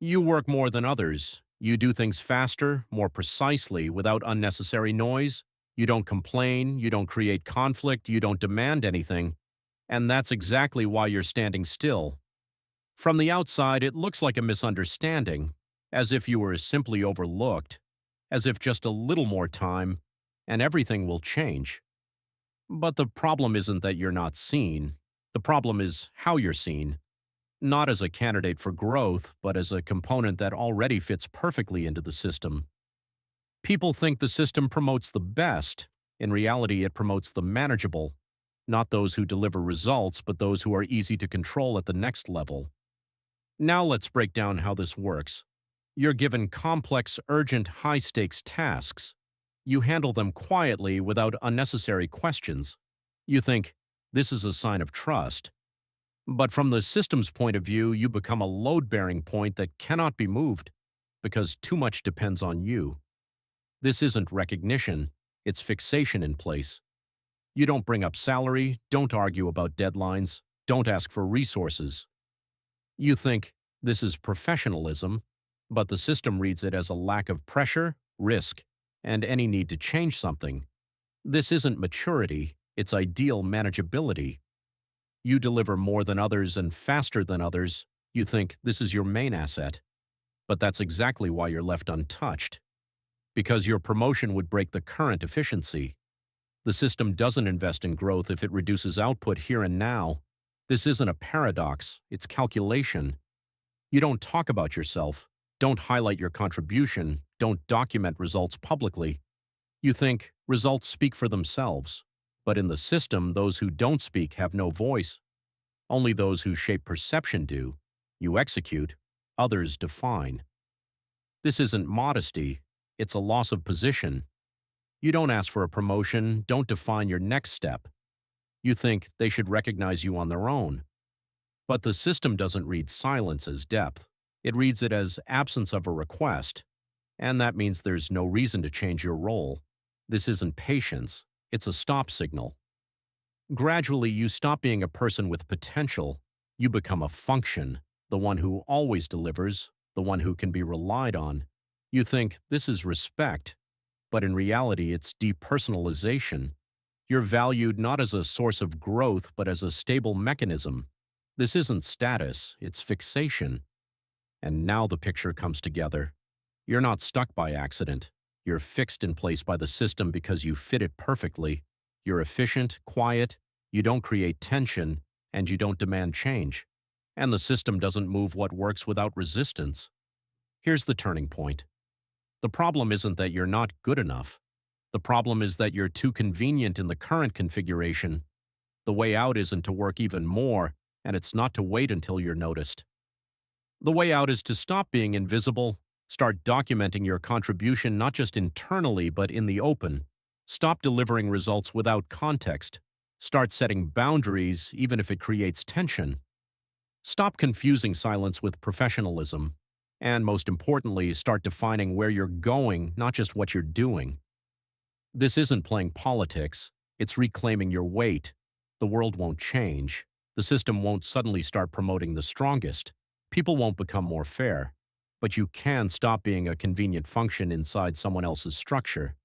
You work more than others. You do things faster, more precisely, without unnecessary noise. You don't complain, you don't create conflict, you don't demand anything. And that's exactly why you're standing still. From the outside, it looks like a misunderstanding, as if you were simply overlooked, as if just a little more time, and everything will change. But the problem isn't that you're not seen. The problem is how you're seen. Not as a candidate for growth, but as a component that already fits perfectly into the system. People think the system promotes the best. In reality, it promotes the manageable. Not those who deliver results, but those who are easy to control at the next level. Now let's break down how this works. You're given complex, urgent, high-stakes tasks. You handle them quietly without unnecessary questions. You think, this is a sign of trust. But from the system's point of view, you become a load-bearing point that cannot be moved because too much depends on you. This isn't recognition, it's fixation in place. You don't bring up salary, don't argue about deadlines, don't ask for resources. You think, this is professionalism, but the system reads it as a lack of pressure, risk, and any need to change something. This isn't maturity, it's ideal manageability. You deliver more than others and faster than others. You think this is your main asset. But that's exactly why you're left untouched. Because your promotion would break the current efficiency. The system doesn't invest in growth if it reduces output here and now. This isn't a paradox, it's calculation. You don't talk about yourself, don't highlight your contribution, don't document results publicly. You think results speak for themselves. But in the system, those who don't speak have no voice. Only those who shape perception do. You execute, others define. This isn't modesty, it's a loss of position. You don't ask for a promotion, don't define your next step. You think they should recognize you on their own. But the system doesn't read silence as depth. It reads it as absence of a request. And that means there's no reason to change your role. This isn't patience. It's a stop signal. Gradually, you stop being a person with potential. You become a function, the one who always delivers, the one who can be relied on. You think this is respect, but in reality, it's depersonalization. You're valued not as a source of growth, but as a stable mechanism. This isn't status, it's fixation. And now the picture comes together. You're not stuck by accident. You're fixed in place by the system because you fit it perfectly. You're efficient, quiet, you don't create tension, and you don't demand change. And the system doesn't move what works without resistance. Here's the turning point. The problem isn't that you're not good enough. The problem is that you're too convenient in the current configuration. The way out isn't to work even more, and it's not to wait until you're noticed. The way out is to stop being invisible. Start documenting your contribution not just internally but in the open. Stop delivering results without context. Start setting boundaries even if it creates tension. Stop confusing silence with professionalism. And most importantly, start defining where you're going, not just what you're doing. This isn't playing politics. It's reclaiming your weight. The world won't change. The system won't suddenly start promoting the strongest. People won't become more fair. But you can stop being a convenient function inside someone else's structure.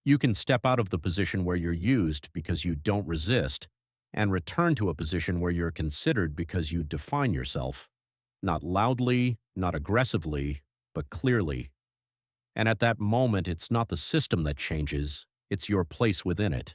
You can step out of the position where you're used because you don't resist, and return to a position where you're considered because you define yourself. Not loudly, not aggressively, but clearly. And at that moment, it's not the system that changes, it's your place within it.